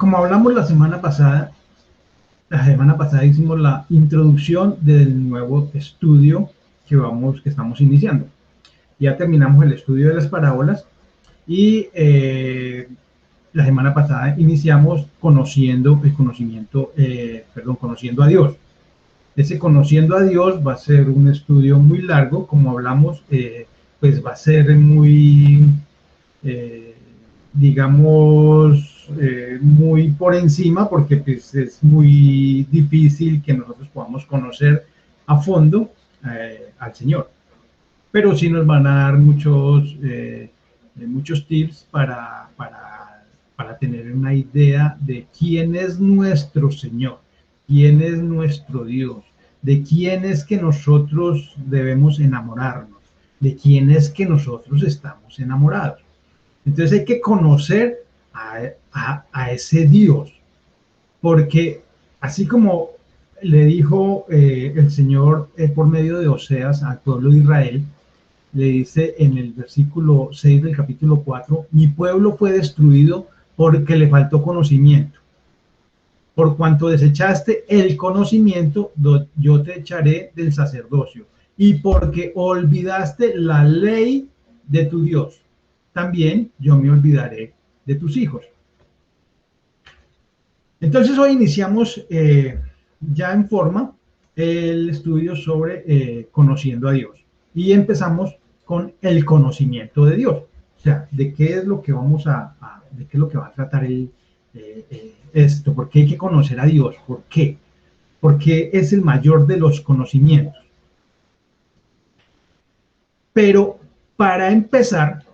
como hablamos la semana pasada hicimos la introducción del nuevo estudio que estamos iniciando. Ya terminamos el estudio de las parábolas y la semana pasada iniciamos conociendo a Dios. Ese conociendo a Dios va a ser un estudio muy largo, como hablamos, pues va a ser muy, digamos, muy por encima, porque pues, es muy difícil que nosotros podamos conocer a fondo al Señor. Pero sí nos van a dar muchos tips para tener una idea de quién es nuestro Señor, quién es nuestro Dios, de quién es que nosotros debemos enamorarnos, de quién es que nosotros estamos enamorados. Entonces hay que conocer a ese Dios, porque así como le dijo el Señor por medio de Oseas al pueblo de Israel, le dice en el versículo 6 del capítulo 4, mi pueblo fue destruido porque le faltó conocimiento. Por cuanto desechaste el conocimiento, yo te echaré del sacerdocio. Y porque olvidaste la ley de tu Dios, también yo me olvidaré de tus hijos. Entonces hoy iniciamos ya en forma el estudio sobre conociendo a Dios. Y empezamos con el conocimiento de Dios. O sea, de qué es lo que de qué es lo que va a tratar esto. ¿Por qué hay que conocer a Dios? ¿Por qué? Porque es el mayor de los conocimientos. Pero para empezar,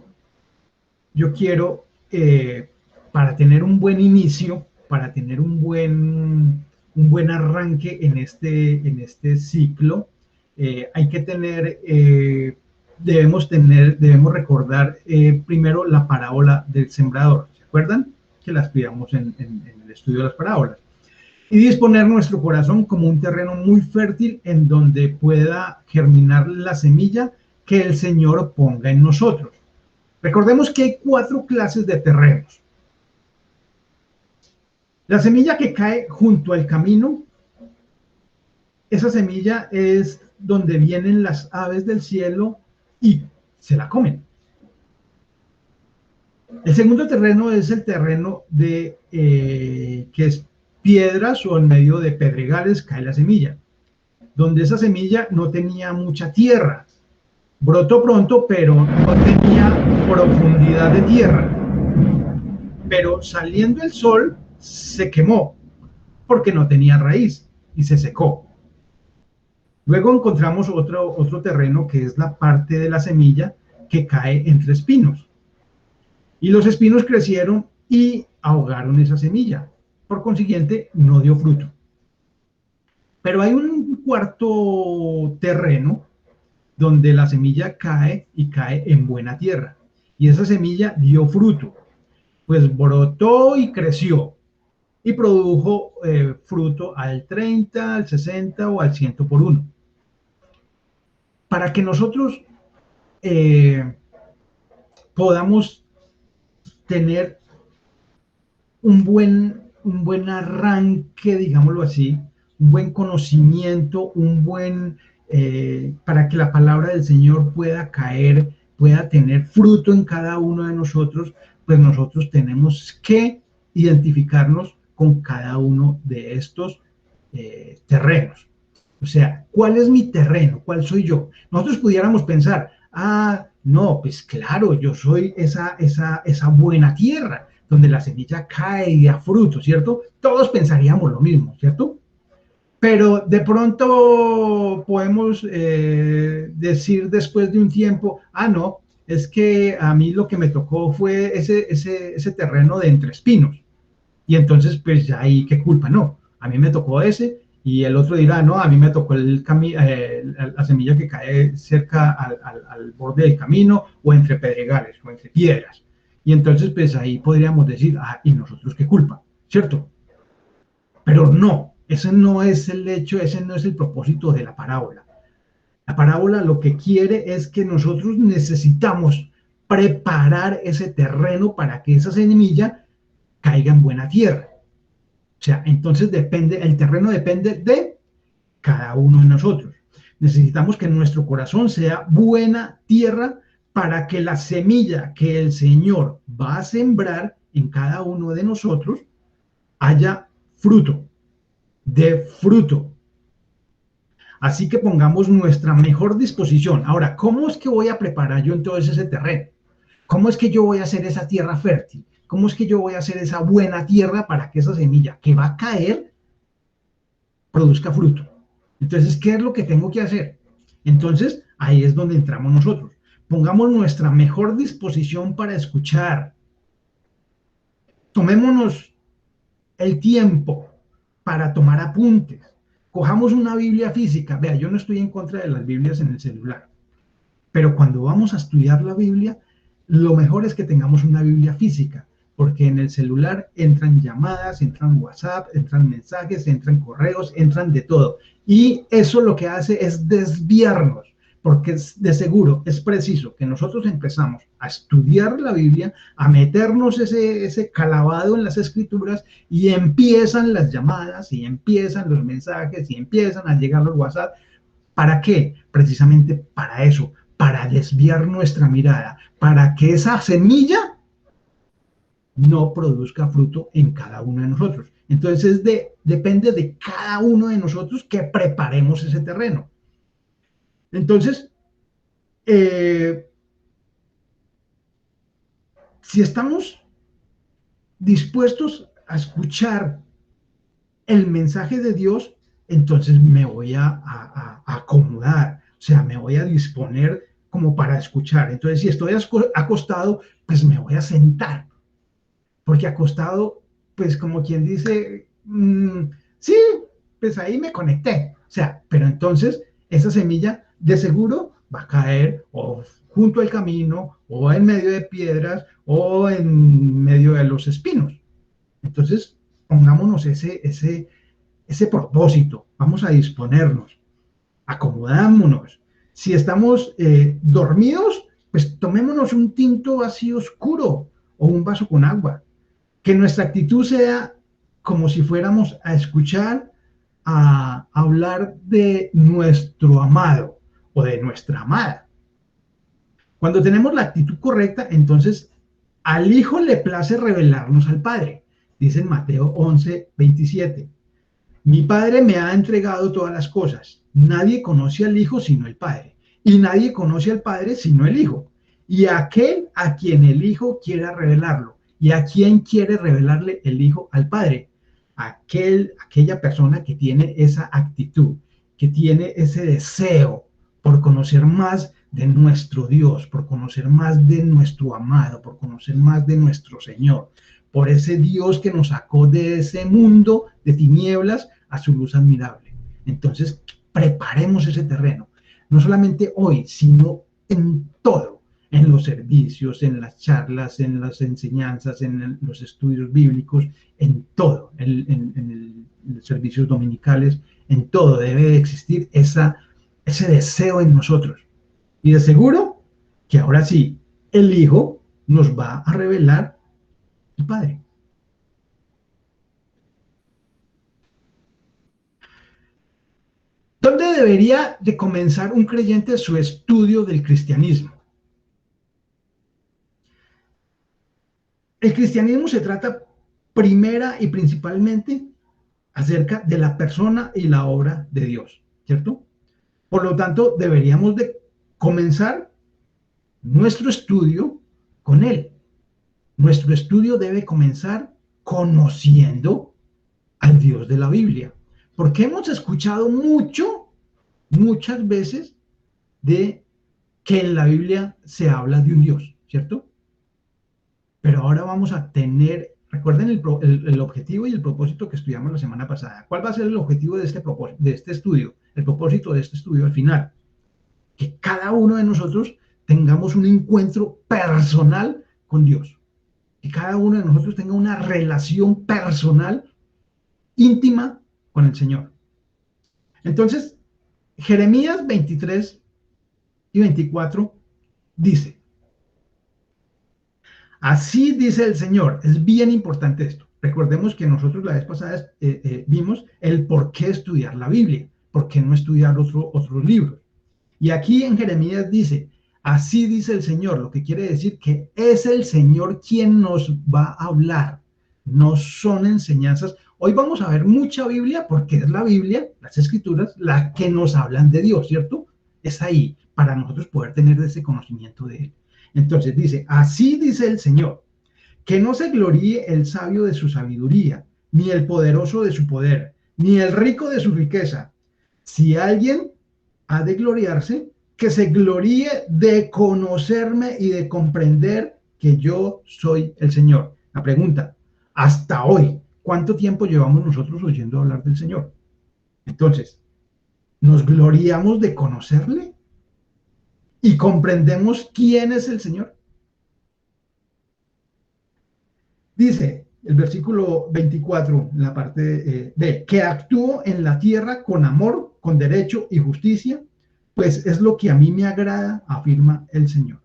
yo quiero, para tener un buen inicio, para tener un buen arranque en este ciclo, hay que tener, debemos recordar primero la parábola del sembrador. ¿Se acuerdan? Que la estudiamos en el estudio de las parábolas. Y disponer nuestro corazón como un terreno muy fértil en donde pueda germinar la semilla que el Señor ponga en nosotros. Recordemos que hay 4 clases de terrenos. La semilla que cae junto al camino, esa semilla es donde vienen las aves del cielo y se la comen. El segundo terreno es el terreno que es piedras o en medio de pedregales cae la semilla, donde esa semilla no tenía mucha tierra. Brotó pronto, pero no tenía profundidad de tierra. Pero saliendo el sol, se quemó, porque no tenía raíz y se secó. Luego encontramos otro terreno que es la parte de la semilla que cae entre espinos. Y los espinos crecieron y ahogaron esa semilla. Por consiguiente, no dio fruto. Pero hay un cuarto terreno donde la semilla cae y cae en buena tierra. Y esa semilla dio fruto, pues brotó y creció y produjo fruto al 30, al 60 o al 100 por 1. Para que nosotros podamos tener un buen arranque, digámoslo así, un buen conocimiento, para que la palabra del Señor pueda caer, pueda tener fruto en cada uno de nosotros, pues nosotros tenemos que identificarnos con cada uno de estos terrenos. O sea, ¿cuál es mi terreno? ¿Cuál soy yo? Nosotros pudiéramos pensar, no, pues claro, yo soy esa buena tierra, donde la semilla cae y da fruto, ¿cierto? Todos pensaríamos lo mismo, ¿cierto? Pero de pronto podemos decir después de un tiempo, no, es que a mí lo que me tocó fue ese terreno de entre espinos. Y entonces, pues ya ahí, ¿qué culpa? No, a mí me tocó ese, y el otro dirá, no, a mí me tocó la semilla que cae cerca al borde del camino, o entre pedregales, o entre piedras. Y entonces, pues ahí podríamos decir, ¿y nosotros qué culpa? ¿Cierto? Pero no, ese no es el hecho, ese no es el propósito de la parábola. La parábola lo que quiere es que nosotros necesitamos preparar ese terreno para que esa semilla caiga en buena tierra. O sea, entonces depende, el terreno depende de cada uno de nosotros. Necesitamos que nuestro corazón sea buena tierra para que la semilla que el Señor va a sembrar en cada uno de nosotros haya fruto, de fruto. Así que pongamos nuestra mejor disposición. Ahora, ¿cómo es que voy a preparar yo entonces ese terreno? ¿Cómo es que yo voy a hacer esa tierra fértil? ¿Cómo es que yo voy a hacer esa buena tierra para que esa semilla que va a caer produzca fruto? Entonces, ¿qué es lo que tengo que hacer? Entonces, ahí es donde entramos nosotros. Pongamos nuestra mejor disposición para escuchar. Tomémonos el tiempo para tomar apuntes. Cojamos una Biblia física. Vea, yo no estoy en contra de las Biblias en el celular, pero cuando vamos a estudiar la Biblia, lo mejor es que tengamos una Biblia física, porque en el celular entran llamadas, entran WhatsApp, entran mensajes, entran correos, entran de todo. Y eso lo que hace es desviarnos, porque de seguro es preciso que nosotros empezamos a estudiar la Biblia, a meternos ese calabado en las escrituras y empiezan las llamadas y empiezan los mensajes y empiezan a llegar los WhatsApp. ¿Para qué? Precisamente para eso, para desviar nuestra mirada, para que esa semilla no produzca fruto en cada uno de nosotros. Entonces depende de cada uno de nosotros que preparemos ese terreno. Entonces, eh, si estamos dispuestos a escuchar el mensaje de Dios, entonces me voy a acomodar, o sea, me voy a disponer como para escuchar. Entonces, si estoy acostado, pues me voy a sentar, porque acostado, pues como quien dice, sí, pues ahí me conecté. O sea, pero entonces esa semilla de seguro va a caer o junto al camino, o en medio de piedras, o en medio de los espinos. Entonces, pongámonos ese propósito, vamos a disponernos, acomodámonos. Si estamos dormidos, pues tomémonos un tinto así oscuro o un vaso con agua. Que nuestra actitud sea como si fuéramos a escuchar, a hablar de nuestro amado o de nuestra amada. Cuando tenemos la actitud correcta, entonces al Hijo le place revelarnos al Padre. Dice en Mateo 11:27. Mi Padre me ha entregado todas las cosas. Nadie conoce al Hijo sino el Padre. Y nadie conoce al Padre sino el Hijo. Y aquel a quien el Hijo quiera revelarlo. ¿Y a quién quiere revelarle el Hijo al Padre? Aquella persona que tiene esa actitud, que tiene ese deseo por conocer más de nuestro Dios, por conocer más de nuestro amado, por conocer más de nuestro Señor, por ese Dios que nos sacó de ese mundo de tinieblas a su luz admirable. Entonces, preparemos ese terreno, no solamente hoy, sino en todo, en los servicios, en las charlas, en las enseñanzas, en los estudios bíblicos, en todo, en los servicios dominicales, en todo debe de existir ese deseo en nosotros. Y de seguro que ahora sí, el Hijo nos va a revelar el Padre. ¿Dónde debería de comenzar un creyente su estudio del cristianismo? El cristianismo se trata primera y principalmente acerca de la persona y la obra de Dios, ¿cierto? Por lo tanto, deberíamos de comenzar nuestro estudio con Él. Nuestro estudio debe comenzar conociendo al Dios de la Biblia, porque hemos escuchado muchas veces de que en la Biblia se habla de un Dios, ¿cierto? Pero ahora vamos a tener, recuerden el objetivo y el propósito que estudiamos la semana pasada. ¿Cuál va a ser el objetivo de este estudio? El propósito de este estudio al final. Que cada uno de nosotros tengamos un encuentro personal con Dios. Que cada uno de nosotros tenga una relación personal íntima con el Señor. Entonces, Jeremías 23:24 dice, así dice el Señor, es bien importante esto. Recordemos que nosotros la vez pasada vimos el por qué estudiar la Biblia, por qué no estudiar otros libros. Y aquí en Jeremías dice, así dice el Señor, lo que quiere decir que es el Señor quien nos va a hablar, no son enseñanzas. Hoy vamos a ver mucha Biblia porque es la Biblia, las Escrituras, las que nos hablan de Dios, ¿cierto? Es ahí para nosotros poder tener ese conocimiento de Él. Entonces dice, así dice el Señor, que no se gloríe el sabio de su sabiduría, ni el poderoso de su poder, ni el rico de su riqueza. Si alguien ha de gloriarse, que se gloríe de conocerme y de comprender que yo soy el Señor. La pregunta, hasta hoy, ¿cuánto tiempo llevamos nosotros oyendo hablar del Señor? Entonces, ¿nos gloriamos de conocerle? ¿Y comprendemos quién es el Señor? Dice el versículo 24, en la parte B, que actúo en la tierra con amor, con derecho y justicia, pues es lo que a mí me agrada, afirma el Señor.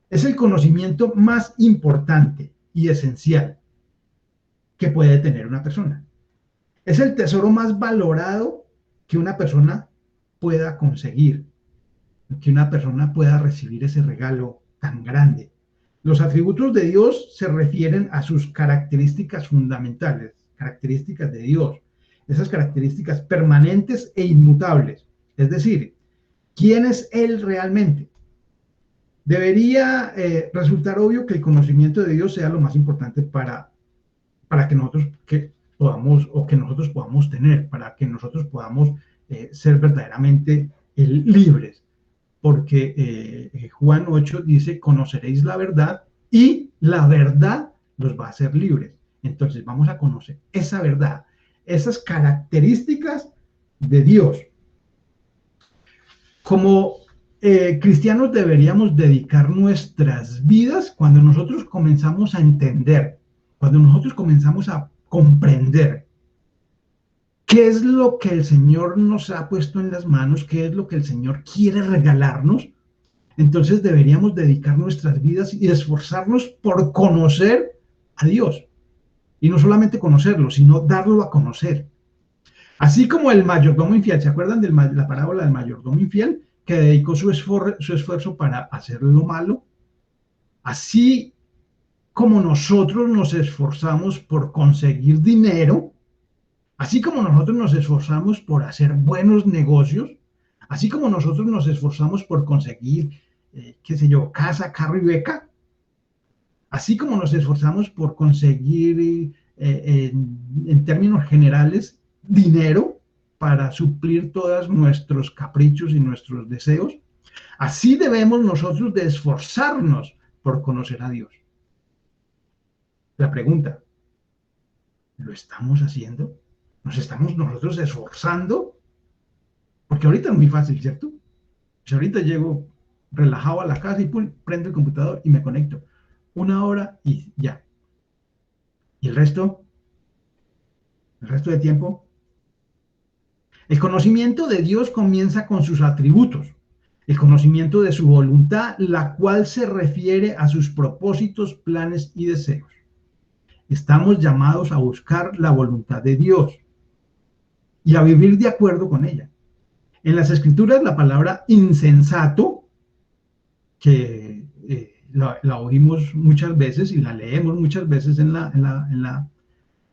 Es el conocimiento más importante y esencial que puede tener una persona. Es el tesoro más valorado que una persona pueda conseguir, que una persona pueda recibir ese regalo tan grande. Los atributos de Dios se refieren a sus características fundamentales, características de Dios, esas características permanentes e inmutables. Es decir, ¿quién es Él realmente? Debería resultar obvio que el conocimiento de Dios sea lo más importante para que nosotros podamos, o que nosotros podamos tener, para que nosotros podamos ser verdaderamente libres. Porque Juan 8 dice, conoceréis la verdad y la verdad los va a hacer libres. Entonces vamos a conocer esa verdad, esas características de Dios. Como cristianos deberíamos dedicar nuestras vidas cuando nosotros comenzamos a entender, cuando nosotros comenzamos a comprender qué es lo que el Señor nos ha puesto en las manos, qué es lo que el Señor quiere regalarnos. Entonces deberíamos dedicar nuestras vidas y esforzarnos por conocer a Dios. Y no solamente conocerlo, sino darlo a conocer. Así como el mayordomo infiel, ¿se acuerdan de la parábola del mayordomo infiel? Que dedicó su esfuerzo para hacer lo malo. Así como nosotros nos esforzamos por conseguir dinero, así como nosotros nos esforzamos por hacer buenos negocios, así como nosotros nos esforzamos por conseguir, qué sé yo, casa, carro y beca, así como nos esforzamos por conseguir, en términos generales, dinero para suplir todos nuestros caprichos y nuestros deseos, así debemos nosotros de esforzarnos por conocer a Dios. La pregunta, ¿lo estamos haciendo? ¿Nos estamos nosotros esforzando? Porque ahorita es muy fácil, ¿cierto? Si ahorita llego relajado a la casa y prendo el computador y me conecto. 1 hora y ya. ¿Y el resto? ¿El resto de tiempo? El conocimiento de Dios comienza con sus atributos. El conocimiento de su voluntad, la cual se refiere a sus propósitos, planes y deseos. Estamos llamados a buscar la voluntad de Dios y a vivir de acuerdo con ella. En las Escrituras, la palabra insensato, que la oímos muchas veces y la leemos muchas veces en la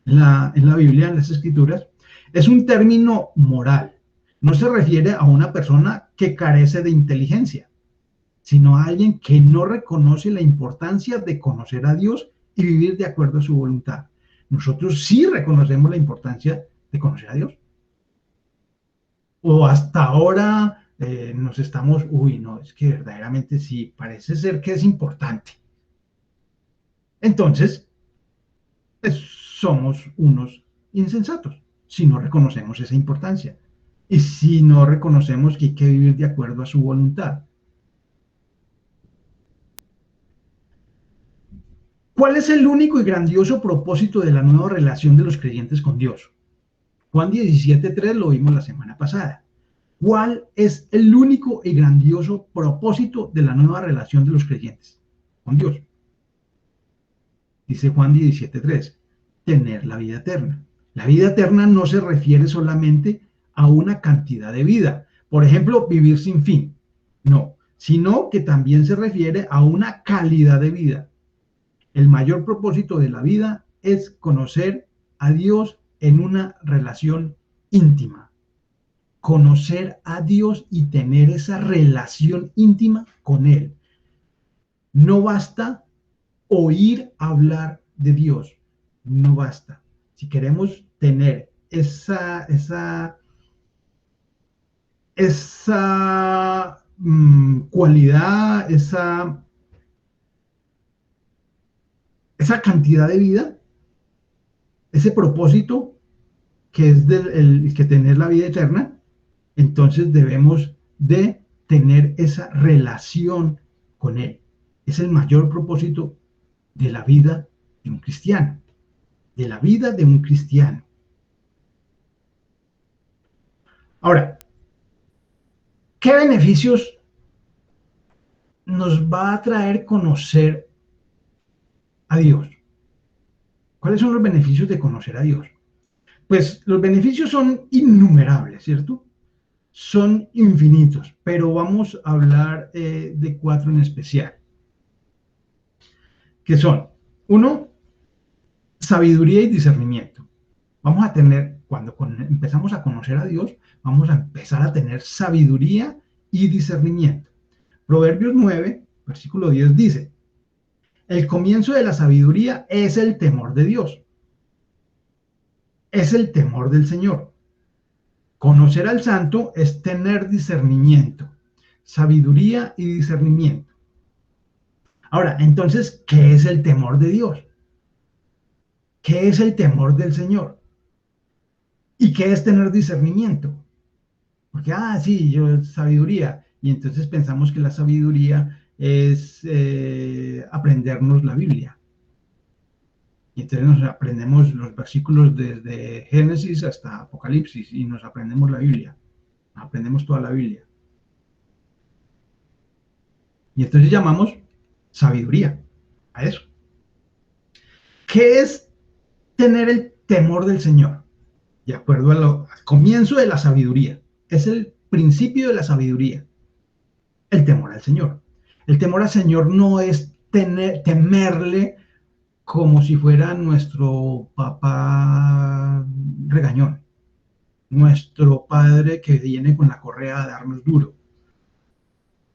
Biblia, en las Escrituras, es un término moral. No se refiere a una persona que carece de inteligencia, sino a alguien que no reconoce la importancia de conocer a Dios y vivir de acuerdo a su voluntad. Nosotros sí reconocemos la importancia de conocer a Dios. O hasta ahora nos estamos, no, es que verdaderamente sí, parece ser que es importante. Entonces, somos unos insensatos si no reconocemos esa importancia y si no reconocemos que hay que vivir de acuerdo a su voluntad. ¿Cuál es el único y grandioso propósito de la nueva relación de los creyentes con Dios? Juan 17:3 lo vimos la semana pasada. ¿Cuál es el único y grandioso propósito de la nueva relación de los creyentes con Dios? Dice Juan 17:3. tener la vida eterna. La vida eterna no se refiere solamente a una cantidad de vida, por ejemplo, vivir sin fin, no, sino que también se refiere a una calidad de vida. El mayor propósito de la vida es conocer a Dios en una relación íntima. Conocer a Dios y tener esa relación íntima con Él. No basta oír hablar de Dios, no basta. Si queremos tener esa cualidad, esa cantidad de vida, ese propósito que es que tener la vida eterna, entonces debemos de tener esa relación con Él. Es el mayor propósito de la vida de un cristiano, de la vida de un cristiano. Ahora, ¿qué beneficios nos va a traer conocer a Dios? ¿Cuáles son los beneficios de conocer a Dios? Pues los beneficios son innumerables, ¿cierto? Son infinitos, pero vamos a hablar de 4 en especial, que son, 1, sabiduría y discernimiento. Vamos a tener, cuando empezamos a conocer a Dios, vamos a empezar a tener sabiduría y discernimiento. Proverbios 9, versículo 10 dice, el comienzo de la sabiduría es el temor de Dios. Es el temor del Señor. Conocer al santo es tener discernimiento, sabiduría y discernimiento. Ahora, entonces, ¿qué es el temor de Dios? ¿Qué es el temor del Señor? ¿Y qué es tener discernimiento? Porque, sí, yo sabiduría. Y entonces pensamos que la sabiduría es aprendernos la Biblia. Y entonces nos aprendemos los versículos desde Génesis hasta Apocalipsis y nos aprendemos la Biblia. Aprendemos toda la Biblia. Y entonces llamamos sabiduría a eso. ¿Qué es tener el temor del Señor? De acuerdo al comienzo de la sabiduría. Es el principio de la sabiduría. El temor al Señor. El temor al Señor no es temerle como si fuera nuestro papá regañón, nuestro padre que viene con la correa a darnos duro.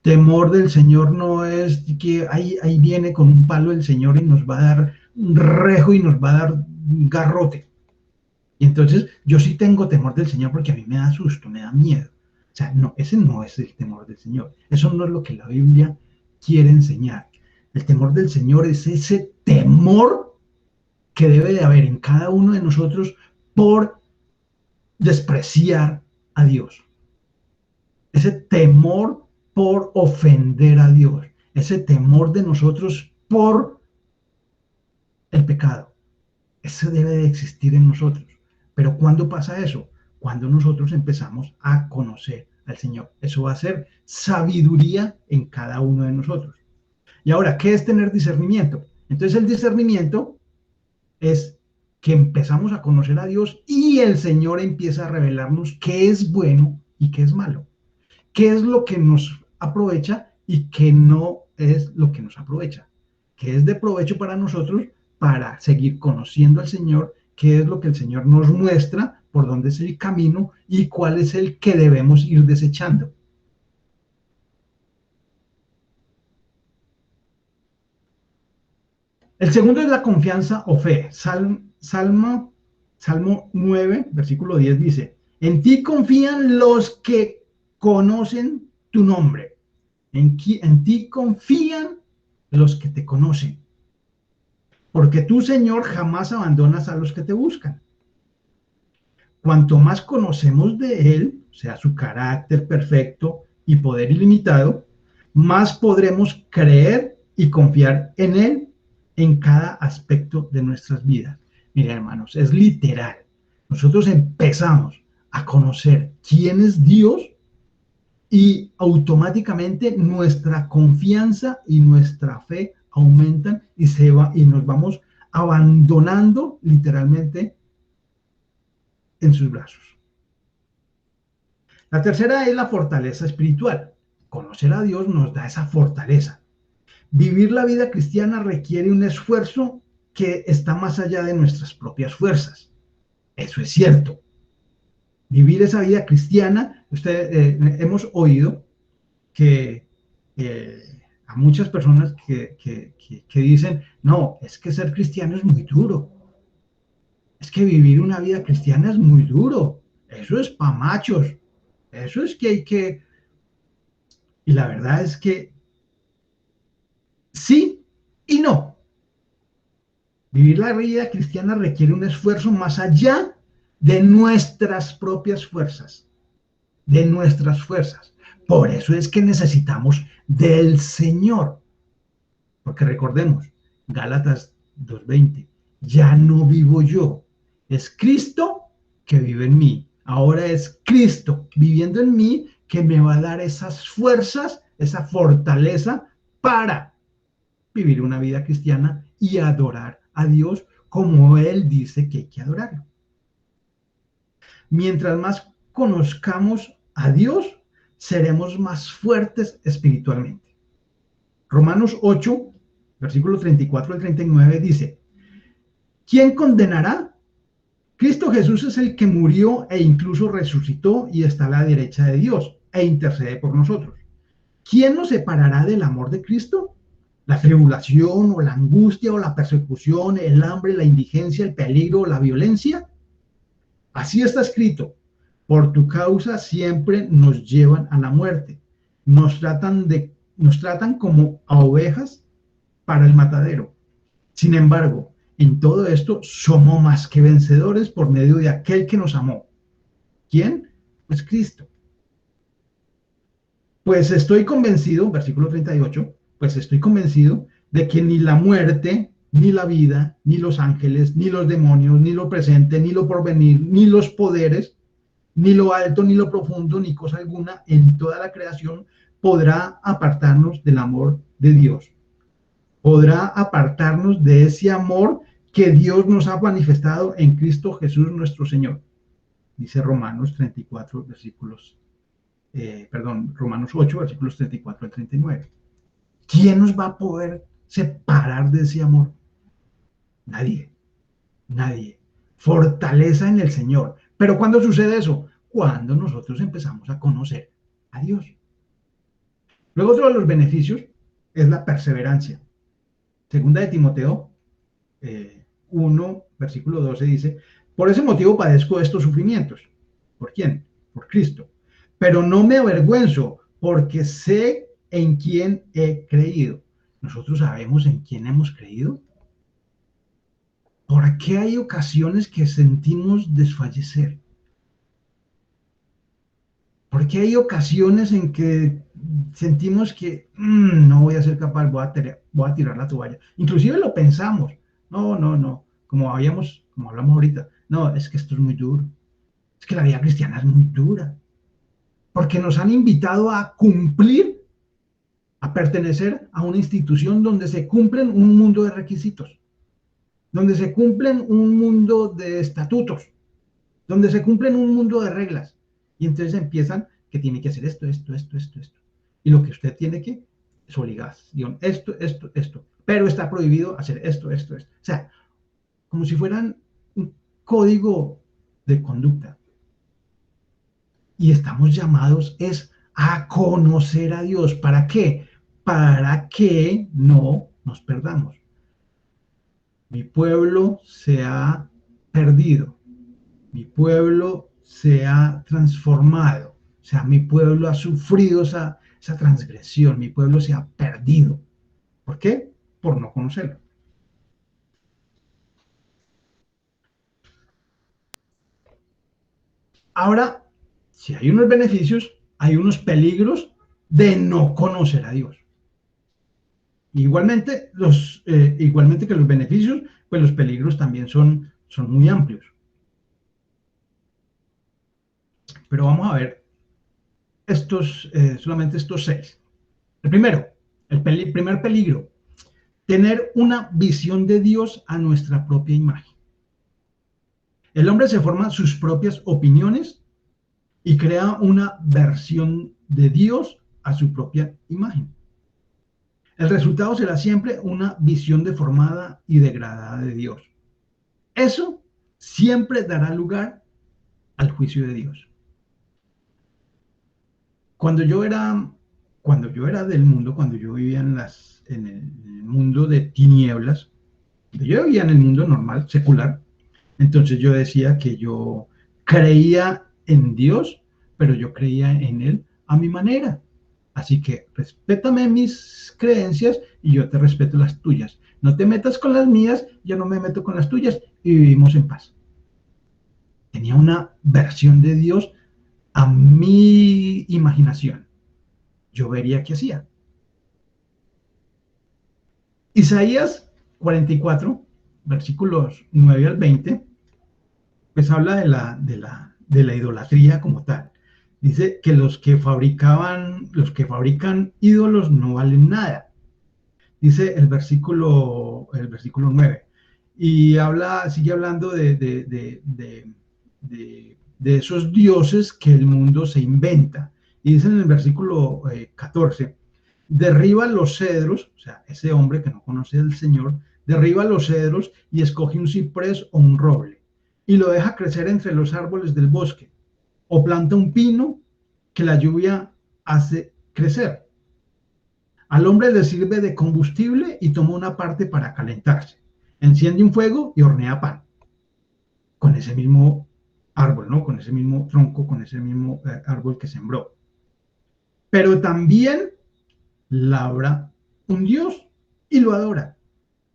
Temor del Señor no es que ahí viene con un palo el Señor y nos va a dar un rejo y nos va a dar un garrote. Y entonces yo sí tengo temor del Señor porque a mí me da susto, me da miedo. O sea, no, ese no es el temor del Señor. Eso no es lo que la Biblia quiere enseñar. El temor del Señor es ese temor que debe de haber en cada uno de nosotros por despreciar a Dios. Ese temor por ofender a Dios. Ese temor de nosotros por el pecado. Ese debe de existir en nosotros. Pero ¿cuándo pasa eso? Cuando nosotros empezamos a conocer al Señor. Eso va a ser sabiduría en cada uno de nosotros. Y ahora, ¿qué es tener discernimiento? Entonces el discernimiento es que empezamos a conocer a Dios y el Señor empieza a revelarnos qué es bueno y qué es malo. Qué es lo que nos aprovecha y qué no es lo que nos aprovecha. Qué es de provecho para nosotros para seguir conociendo al Señor, qué es lo que el Señor nos muestra, por dónde es el camino y cuál es el que debemos ir desechando. El segundo es la confianza o fe. Salmo 9, versículo 10 dice, en ti confían los que conocen tu nombre. En ti confían los que te conocen. Porque tú, Señor, jamás abandonas a los que te buscan. Cuanto más conocemos de Él, o sea, su carácter perfecto y poder ilimitado, más podremos creer y confiar en Él en cada aspecto de nuestras vidas. Mira, hermanos, es literal. Nosotros empezamos a conocer quién es Dios y automáticamente nuestra confianza y nuestra fe aumentan y nos vamos abandonando literalmente en sus brazos. La tercera es la fortaleza espiritual. Conocer a Dios nos da esa fortaleza. Vivir la vida cristiana requiere un esfuerzo que está más allá de nuestras propias fuerzas. Eso es cierto. Vivir esa vida cristiana, hemos oído que a muchas personas que dicen, no, es que ser cristiano es muy duro. Es que vivir una vida cristiana es muy duro. Eso es pa' machos. Eso es que hay que... Y la verdad es que sí y no. Vivir la vida cristiana requiere un esfuerzo más allá de nuestras propias fuerzas, de nuestras fuerzas. Por eso es que necesitamos del Señor. Porque recordemos, Gálatas 2:20, ya no vivo yo, es Cristo que vive en mí. Ahora es Cristo viviendo en mí que me va a dar esas fuerzas, esa fortaleza para vivir una vida cristiana y adorar a Dios como Él dice que hay que adorarlo. Mientras más conozcamos a Dios, seremos más fuertes espiritualmente. Romanos 8, versículos 34 al 39 dice, ¿quién condenará? Cristo Jesús es el que murió e incluso resucitó y está a la derecha de Dios e intercede por nosotros. ¿Quién nos separará del amor de Cristo? La tribulación o la angustia o la persecución, el hambre, la indigencia, el peligro o la violencia. Así está escrito. Por tu causa siempre nos llevan a la muerte. Nos tratan como a ovejas para el matadero. Sin embargo, en todo esto somos más que vencedores por medio de aquel que nos amó. ¿Quién? Pues Cristo. Pues estoy convencido, versículo 38, pues estoy convencido de que ni la muerte, ni la vida, ni los ángeles, ni los demonios, ni lo presente, ni lo porvenir, ni los poderes, ni lo alto, ni lo profundo, ni cosa alguna en toda la creación podrá apartarnos del amor de Dios. Podrá apartarnos de ese amor que Dios nos ha manifestado en Cristo Jesús nuestro Señor. Dice Romanos 34, Romanos 8, versículos 34 al 39. ¿Quién nos va a poder separar de ese amor? Nadie, nadie. Fortaleza en el Señor. Pero ¿cuándo sucede eso? Cuando nosotros empezamos a conocer a Dios. Luego otro de los beneficios es la perseverancia. Segunda de Timoteo 1, versículo 12 dice, por ese motivo padezco estos sufrimientos. ¿Por quién? Por Cristo. Pero no me avergüenzo porque sé en quién he creído. ¿Nosotros sabemos en quién hemos creído? ¿Por qué hay ocasiones que sentimos desfallecer? ¿Por qué hay ocasiones en que sentimos que no voy a ser capaz, voy a tirar la toalla? Inclusive lo pensamos. No, como hablamos ahorita. No, es que esto es muy duro. Es que la vida cristiana es muy dura. Porque nos han invitado a cumplir, a pertenecer a una institución donde se cumplen un mundo de requisitos, donde se cumplen un mundo de estatutos, donde se cumplen un mundo de reglas. Y entonces empiezan que tiene que hacer esto. Y lo que usted tiene que es obligación, esto. Pero está prohibido hacer esto. O sea, como si fueran un código de conducta. Y estamos llamados es a conocer a Dios. ¿Para qué? Para que no nos perdamos. Mi pueblo se ha perdido. Mi pueblo se ha transformado. O sea, mi pueblo ha sufrido esa transgresión. Mi pueblo se ha perdido. ¿Por qué? Por no conocerlo. Ahora, si hay unos beneficios, hay unos peligros de no conocer a Dios. Igualmente que los beneficios, pues los peligros también son muy amplios. Pero vamos a ver solamente estos 6. El primero, primer peligro, tener una visión de Dios a nuestra propia imagen. El hombre se forma sus propias opiniones y crea una versión de Dios a su propia imagen. El resultado será siempre una visión deformada y degradada de Dios. Eso siempre dará lugar al juicio de Dios. Cuando yo era, del mundo, cuando yo vivía en el mundo de tinieblas, yo vivía en el mundo normal, secular, entonces yo decía que yo creía en Dios, pero yo creía en Él a mi manera. Así que respétame mis creencias y yo te respeto las tuyas. No te metas con las mías, yo no me meto con las tuyas y vivimos en paz. Tenía una versión de Dios a mi imaginación. Yo vería qué hacía. Isaías 44, versículos 9 al 20, pues habla de la idolatría como tal. Dice que los que fabrican ídolos no valen nada. Dice el versículo 9. Y sigue hablando de esos dioses que el mundo se inventa. Y dice en el versículo 14, derriba los cedros, o sea, ese hombre que no conoce al Señor, derriba los cedros y escoge un ciprés o un roble y lo deja crecer entre los árboles del bosque, o planta un pino que la lluvia hace crecer. Al hombre le sirve de combustible y toma una parte para calentarse. Enciende un fuego y hornea pan con ese mismo árbol, ¿no? Con ese mismo tronco, con ese mismo árbol que sembró. Pero también labra un dios y lo adora.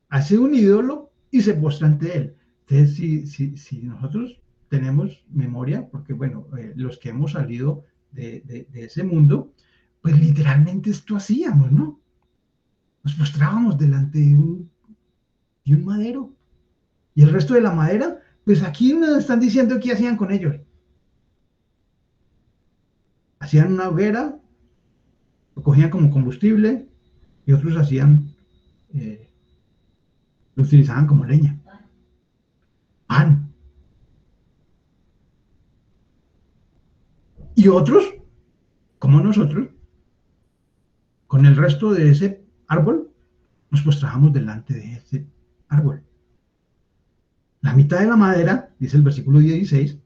Hace un ídolo y se postra ante él. Entonces, si nosotros tenemos memoria, porque bueno, los que hemos salido de ese mundo, pues literalmente esto hacíamos, ¿no? Nos postrábamos delante de un madero. Y el resto de la madera, pues aquí nos están diciendo qué hacían con ellos. Hacían una hoguera, lo cogían como combustible y otros lo utilizaban como leña. Pan. Y otros, como nosotros, con el resto de ese árbol, nos postrábamos delante de ese árbol. La mitad de la madera, dice el versículo 16,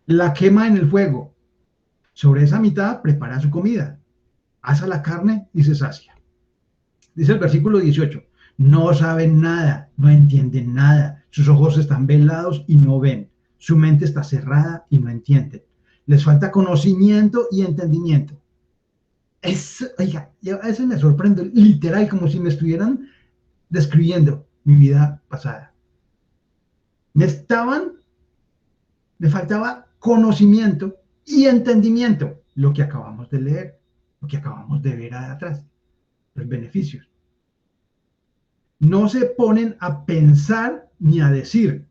la quema en el fuego. Sobre esa mitad prepara su comida, asa la carne y se sacia. Dice el versículo 18, no saben nada, no entienden nada, sus ojos están velados y no ven, su mente está cerrada y no entienden. Les falta conocimiento y entendimiento. Oiga, yo a veces me sorprendo, literal, como si me estuvieran describiendo mi vida pasada. Me faltaba conocimiento y entendimiento, lo que acabamos de leer, lo que acabamos de ver atrás, los beneficios. No se ponen a pensar ni a decir.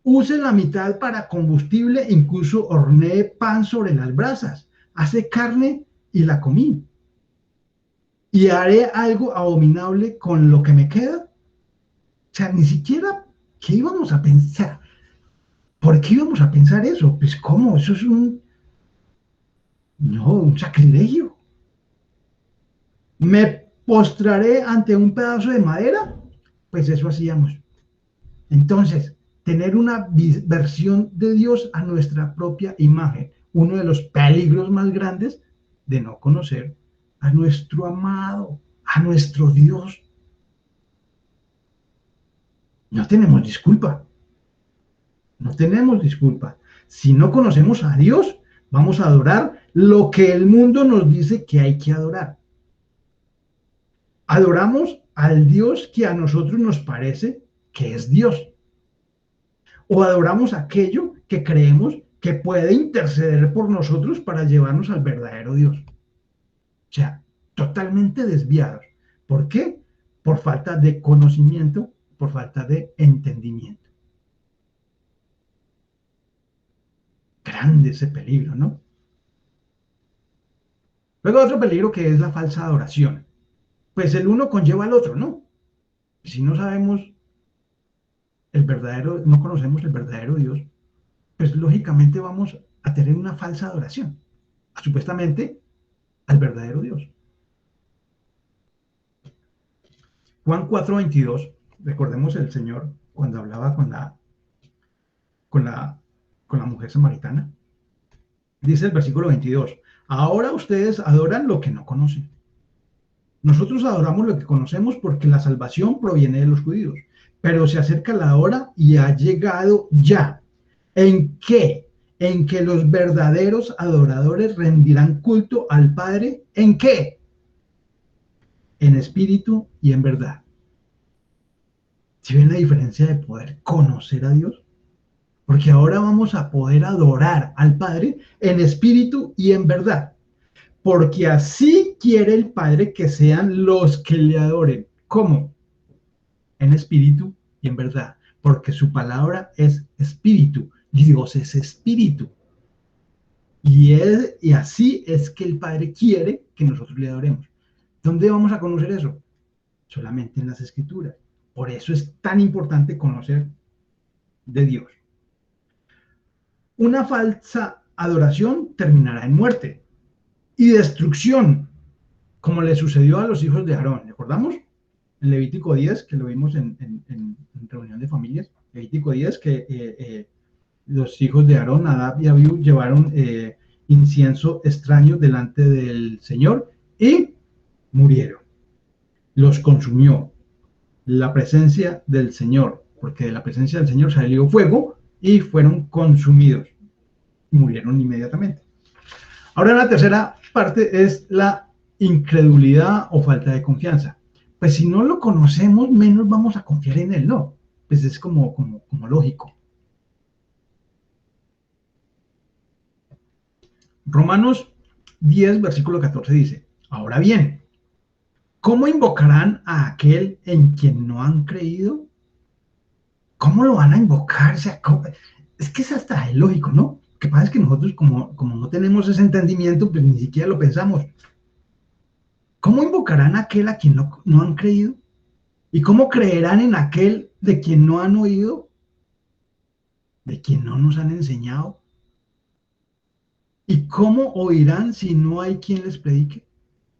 Use la mitad para combustible, incluso hornee pan sobre las brasas, hace carne y la comí. ¿Y haré algo abominable con lo que me queda? O sea, ni siquiera, ¿qué íbamos a pensar? ¿Por qué íbamos a pensar eso? Pues, ¿cómo? Eso es un sacrilegio. ¿Me postraré ante un pedazo de madera? Pues eso hacíamos. Entonces, tener una versión de Dios a nuestra propia imagen, uno de los peligros más grandes de no conocer a nuestro amado, a nuestro Dios. No tenemos disculpa. No tenemos disculpa. Si no conocemos a Dios, vamos a adorar lo que el mundo nos dice que hay que adorar. Adoramos al Dios que a nosotros nos parece que es Dios. O adoramos aquello que creemos que puede interceder por nosotros para llevarnos al verdadero Dios. O sea, totalmente desviados. ¿Por qué? Por falta de conocimiento, por falta de entendimiento. Grande ese peligro, ¿no? Luego otro peligro que es la falsa adoración. Pues el uno conlleva al otro, ¿no? Si no sabemos el verdadero, no conocemos el verdadero Dios, pues lógicamente vamos a tener una falsa adoración, supuestamente al verdadero Dios. Juan 4:22, recordemos el Señor cuando hablaba con la, con la mujer samaritana. Dice el versículo 22, ahora ustedes adoran lo que no conocen. Nosotros adoramos lo que conocemos porque la salvación proviene de los judíos, pero se acerca la hora y ha llegado ya. ¿En qué? En que los verdaderos adoradores rendirán culto al Padre. ¿En qué? En espíritu y en verdad. ¿Sí ven la diferencia de poder conocer a Dios? Porque ahora vamos a poder adorar al Padre en espíritu y en verdad. Porque así quiere el Padre que sean los que le adoren. ¿Cómo? En espíritu y en verdad. Porque su palabra es espíritu. Dios es espíritu. Y así es que el Padre quiere que nosotros le adoremos. ¿Dónde vamos a conocer eso? Solamente en las Escrituras. Por eso es tan importante conocer de Dios. Una falsa adoración terminará en muerte y destrucción, como le sucedió a los hijos de Aarón. ¿Recordamos? En Levítico 10, que lo vimos en reunión de familias. Levítico 10, que los hijos de Aarón, Nadab y Abiú, llevaron incienso extraño delante del Señor y murieron. Los consumió la presencia del Señor, porque de la presencia del Señor salió fuego y fueron consumidos y murieron inmediatamente. Ahora la tercera parte es la incredulidad o falta de confianza. Pues si no lo conocemos, menos vamos a confiar en él, ¿no? Pues es como lógico. Romanos 10, versículo 14 dice, ahora bien, ¿cómo invocarán a aquel en quien no han creído? ¿Cómo lo van a invocar? O sea, es que es hasta ilógico, ¿no? Lo que pasa es que nosotros, como no tenemos ese entendimiento, pues ni siquiera lo pensamos. ¿Cómo invocarán a aquel a quien no han creído? ¿Y cómo creerán en aquel de quien no han oído? ¿De quien no nos han enseñado? ¿Y cómo oirán si no hay quien les predique?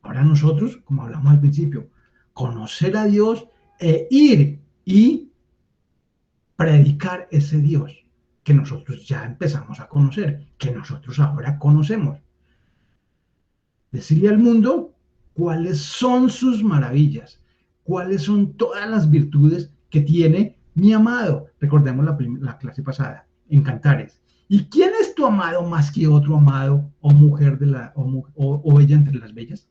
Ahora nosotros, como hablamos al principio, conocer a Dios e ir y predicar ese Dios que nosotros ya empezamos a conocer, que nosotros ahora conocemos. Decirle al mundo cuáles son sus maravillas, cuáles son todas las virtudes que tiene mi amado. Recordemos la clase pasada, en Cantares. ¿Y quién es tu amado más que otro amado o mujer o ella entre las bellas?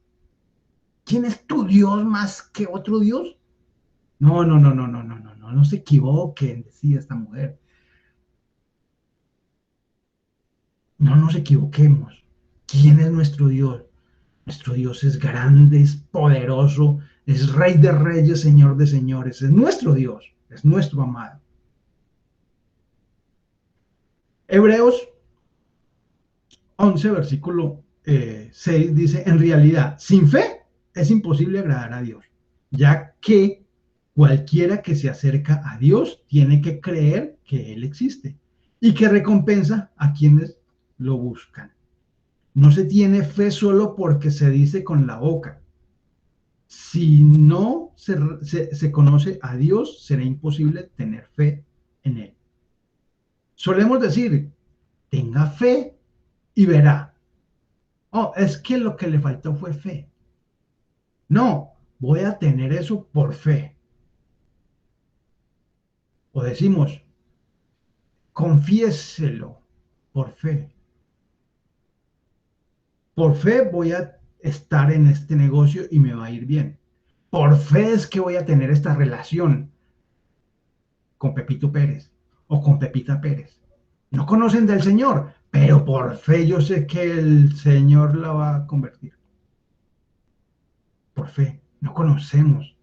¿Quién es tu Dios más que otro Dios? No, no, no, no, no, no, no, no, no se equivoquen, decía esta mujer. No nos equivoquemos. ¿Quién es nuestro Dios? Nuestro Dios es grande, es poderoso, es Rey de reyes, Señor de señores. Es nuestro Dios, es nuestro amado. Hebreos 11, versículo 6 dice, en realidad, sin fe es imposible agradar a Dios, ya que cualquiera que se acerca a Dios tiene que creer que Él existe y que recompensa a quienes lo buscan. No se tiene fe solo porque se dice con la boca. Si no se conoce a Dios, será imposible tener fe en Él. Solemos decir, tenga fe y verá. Oh, es que lo que le faltó fue fe. No, voy a tener eso por fe. O decimos, confiéselo por fe. Por fe voy a estar en este negocio y me va a ir bien. Por fe es que voy a tener esta relación con Pepito Pérez o con Pepita Pérez. No conocen del Señor, pero por fe yo sé que el Señor la va a convertir. Por fe, no conocemos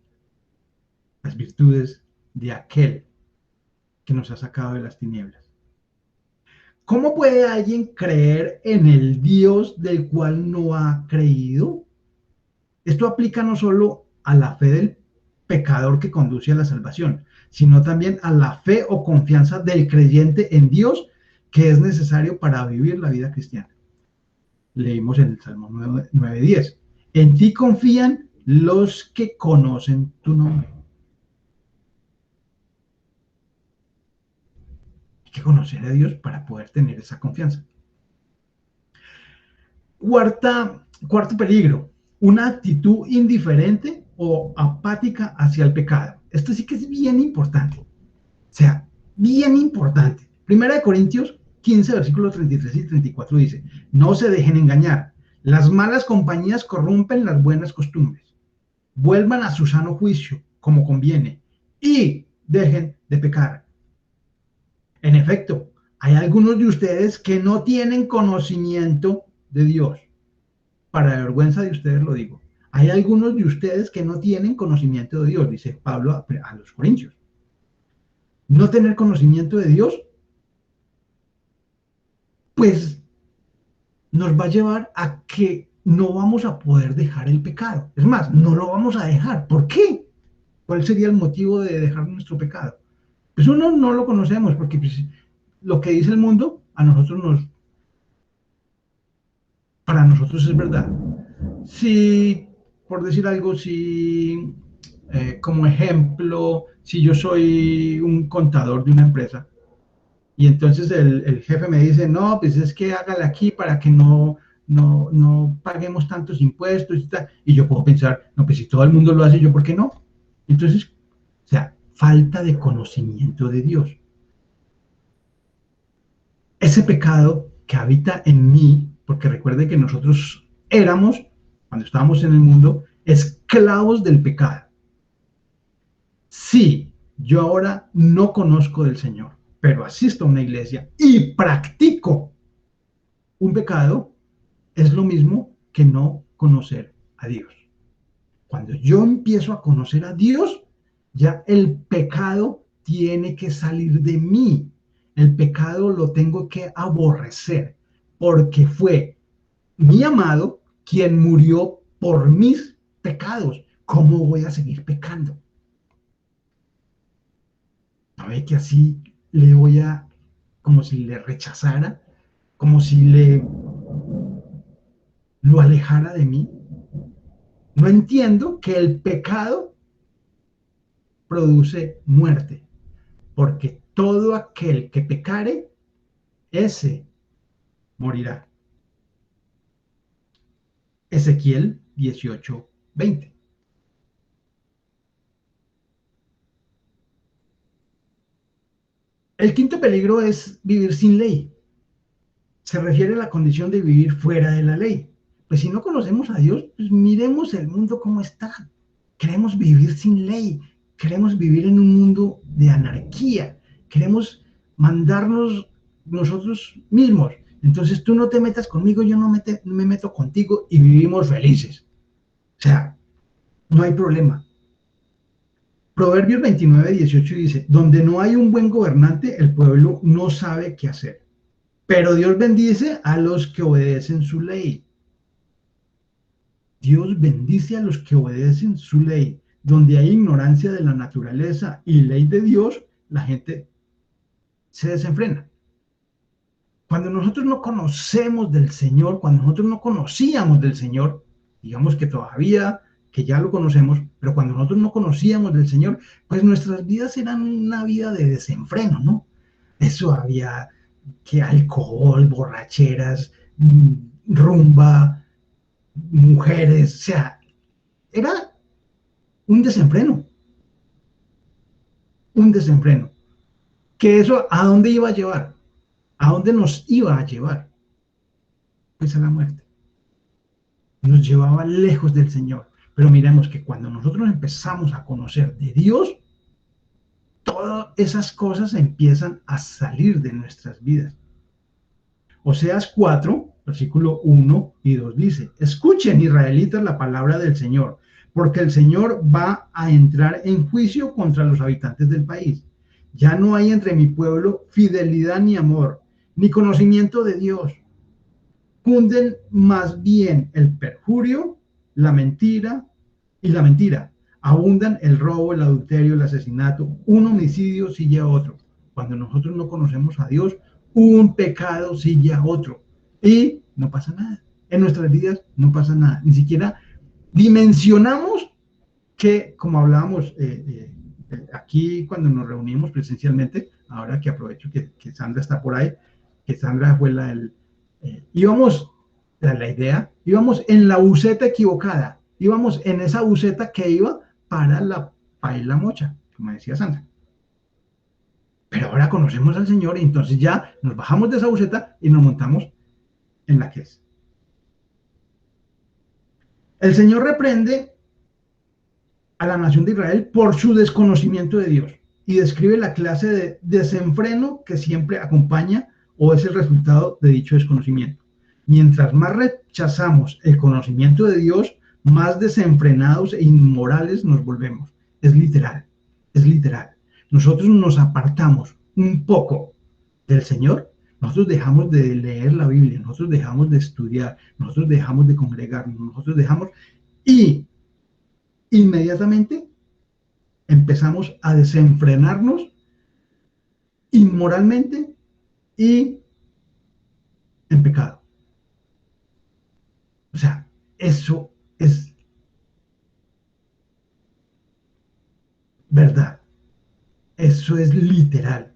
las virtudes de aquel que nos ha sacado de las tinieblas. ¿Cómo puede alguien creer en el Dios del cual no ha creído? Esto aplica no solo a la fe pecador que conduce a la salvación, sino también a la fe o confianza del creyente en Dios que es necesario para vivir la vida cristiana. Leímos en el Salmo 9:10. En ti confían los que conocen tu nombre. Hay que conocer a Dios para poder tener esa confianza. Cuarto peligro, una actitud indiferente o apática hacia el pecado. Esto sí que es bien importante. O sea, bien importante. Primera de Corintios 15, versículos 33 y 34 dice, no se dejen engañar. Las malas compañías corrompen las buenas costumbres. Vuelvan a su sano juicio, como conviene, y dejen de pecar. En efecto, hay algunos de ustedes que no tienen conocimiento de Dios. Para vergüenza de ustedes lo digo. Hay algunos de ustedes que no tienen conocimiento de Dios, dice Pablo a los Corintios. No tener conocimiento de Dios, pues nos va a llevar a que no vamos a poder dejar el pecado. Es más, no lo vamos a dejar. ¿Por qué? ¿Cuál sería el motivo de dejar nuestro pecado? Pues uno no lo conocemos, porque pues, lo que dice el mundo a nosotros para nosotros es verdad. Si, por decir algo, si como ejemplo, si yo soy un contador de una empresa y entonces el jefe me dice, no, pues es que hágale aquí para que no paguemos tantos impuestos y tal, y yo puedo pensar, no, pues si todo el mundo lo hace, ¿yo por qué no? Entonces, o sea, falta de conocimiento de Dios. Ese pecado que habita en mí, porque recuerde que nosotros éramos, cuando estábamos en el mundo, esclavos del pecado. Sí, yo ahora no conozco del Señor, pero asisto a una iglesia y practico un pecado, es lo mismo que no conocer a Dios. Cuando yo empiezo a conocer a Dios, ya el pecado tiene que salir de mí. El pecado lo tengo que aborrecer, porque fue mi amado quien murió por mis pecados. ¿Cómo voy a seguir pecando? ¿Sabe que así le voy a, como si le rechazara, como si lo alejara de mí? No entiendo que el pecado produce muerte, porque todo aquel que pecare, ese morirá. Ezequiel 18:20. El quinto peligro es vivir sin ley. Se refiere a la condición de vivir fuera de la ley. Pues si no conocemos a Dios, pues miremos el mundo como está. Queremos vivir sin ley, queremos vivir en un mundo de anarquía, queremos mandarnos nosotros mismos. Entonces tú no te metas conmigo, yo no me meto contigo y vivimos felices. O sea, no hay problema. Proverbios 29:18 dice, donde no hay un buen gobernante, el pueblo no sabe qué hacer. Pero Dios bendice a los que obedecen su ley. Dios bendice a los que obedecen su ley. Donde hay ignorancia de la naturaleza y ley de Dios, la gente se desenfrena. Cuando nosotros no conocemos del Señor, cuando nosotros no conocíamos del Señor, digamos que todavía, que ya lo conocemos, pero cuando nosotros no conocíamos del Señor, pues nuestras vidas eran una vida de desenfreno, ¿no? Eso había que alcohol, borracheras, rumba, mujeres, o sea, era un desenfreno, un desenfreno. ¿Que eso a dónde iba a llevar? ¿A dónde nos iba a llevar? Pues a la muerte. Nos llevaba lejos del Señor. Pero miremos que cuando nosotros empezamos a conocer de Dios, todas esas cosas empiezan a salir de nuestras vidas. Oseas 4, versículo 1 y 2 dice, escuchen israelitas la palabra del Señor, porque el Señor va a entrar en juicio contra los habitantes del país. Ya no hay entre mi pueblo fidelidad ni amor, ni conocimiento de Dios. Cunden más bien el perjurio, la mentira y la mentira. Abundan el robo, el adulterio, el asesinato, un homicidio sigue a otro. Cuando nosotros no conocemos a Dios, un pecado sigue a otro. Y no pasa nada. En nuestras vidas no pasa nada. Ni siquiera dimensionamos que, como hablábamos aquí cuando nos reunimos presencialmente, ahora que aprovecho que Sandra está por ahí, que Sandra fue íbamos, la idea, íbamos en la buseta equivocada, íbamos en esa buseta que iba para la paila mocha, como decía Sandra. Pero ahora conocemos al Señor y entonces ya nos bajamos de esa buseta y nos montamos en la que es. El Señor reprende a la nación de Israel por su desconocimiento de Dios y describe la clase de desenfreno que siempre acompaña o es el resultado de dicho desconocimiento. Mientras más rechazamos el conocimiento de Dios, más desenfrenados e inmorales nos volvemos. Es literal, es literal. Nosotros nos apartamos un poco del Señor, nosotros dejamos de leer la Biblia, nosotros dejamos de estudiar, nosotros dejamos de congregarnos, nosotros dejamos y inmediatamente empezamos a desenfrenarnos inmoralmente y en pecado. O sea, eso es verdad. Eso es literal.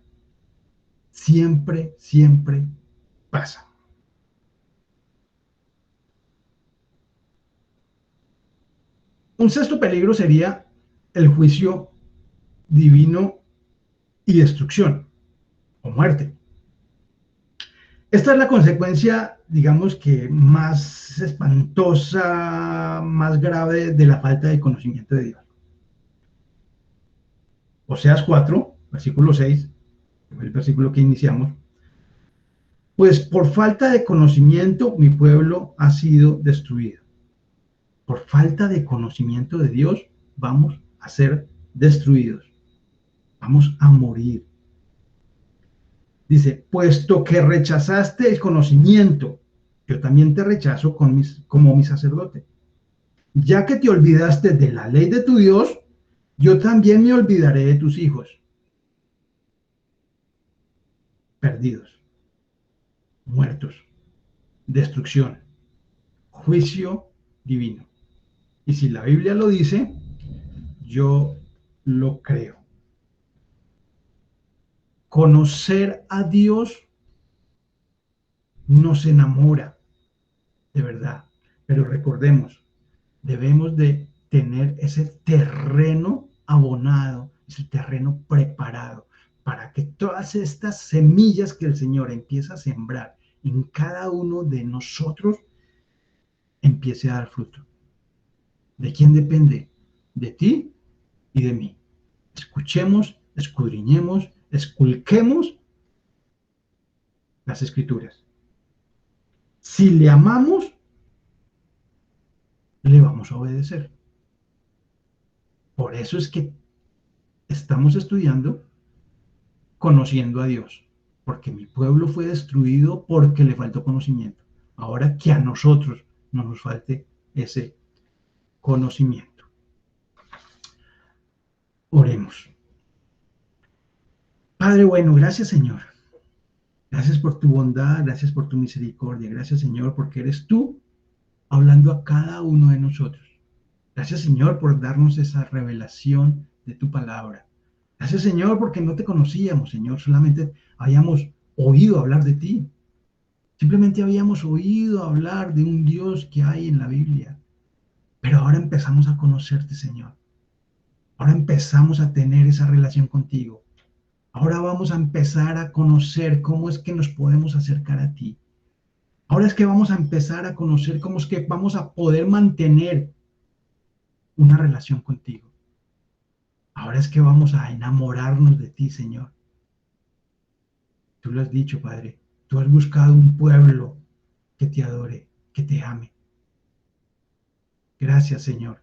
Siempre, siempre pasa. Un sexto peligro sería el juicio divino y destrucción o muerte. Esta es la consecuencia, digamos que más espantosa, más grave de la falta de conocimiento de Dios. Oseas 4, versículo 6, el versículo que iniciamos. Pues por falta de conocimiento mi pueblo ha sido destruido. Por falta de conocimiento de Dios vamos a ser destruidos. Vamos a morir. Dice, puesto que rechazaste el conocimiento, yo también te rechazo como mi sacerdote. Ya que te olvidaste de la ley de tu Dios, yo también me olvidaré de tus hijos. Perdidos, muertos, destrucción, juicio divino. Y si la Biblia lo dice, yo lo creo. Conocer a Dios nos enamora, de verdad. Pero recordemos, debemos de tener ese terreno abonado, ese terreno preparado para que todas estas semillas que el Señor empieza a sembrar en cada uno de nosotros empiece a dar fruto. ¿De quién depende? De ti y de mí. Escuchemos, escudriñemos, esculquemos las escrituras. Si le amamos, le vamos a obedecer. Por eso es que estamos estudiando conociendo a Dios, porque mi pueblo fue destruido porque le faltó conocimiento. Ahora que a nosotros no nos falte ese conocimiento. Oremos. Padre bueno, gracias Señor. Gracias por tu bondad, gracias por tu misericordia, gracias Señor porque eres tú hablando a cada uno de nosotros. Gracias Señor por darnos esa revelación de tu palabra. Gracias Señor porque no te conocíamos Señor, solamente habíamos oído hablar de ti. Simplemente habíamos oído hablar de un Dios que hay en la Biblia. Pero ahora empezamos a conocerte Señor. Ahora empezamos a tener esa relación contigo. Ahora vamos a empezar a conocer cómo es que nos podemos acercar a ti. Ahora es que vamos a empezar a conocer cómo es que vamos a poder mantener una relación contigo. Ahora es que vamos a enamorarnos de ti, Señor. Tú lo has dicho, Padre. Tú has buscado un pueblo que te adore, que te ame. Gracias, Señor.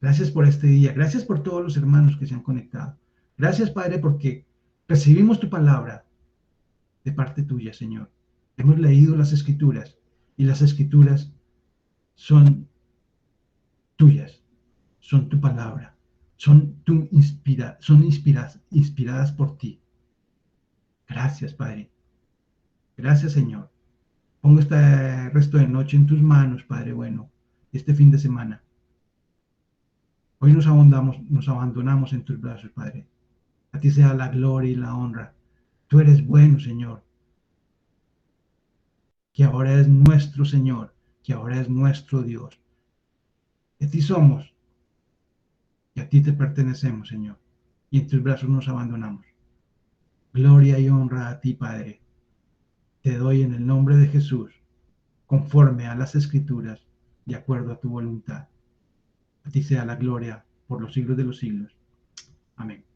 Gracias por este día. Gracias por todos los hermanos que se han conectado. Gracias, Padre, porque recibimos tu palabra de parte tuya, Señor. Hemos leído las Escrituras y las Escrituras son tuyas, son tu palabra. inspiradas por ti. Gracias, Padre. Gracias, Señor. Pongo este resto de noche en tus manos, Padre bueno, este fin de semana. Hoy nos abandonamos en tus brazos, Padre. A ti sea la gloria y la honra. Tú eres bueno, Señor, que ahora es nuestro Señor, que ahora es nuestro Dios. De ti somos y a ti te pertenecemos, Señor. Y en tus brazos nos abandonamos. Gloria y honra a ti, Padre. Te doy en el nombre de Jesús, conforme a las Escrituras, de acuerdo a tu voluntad. A ti sea la gloria por los siglos de los siglos. Amén.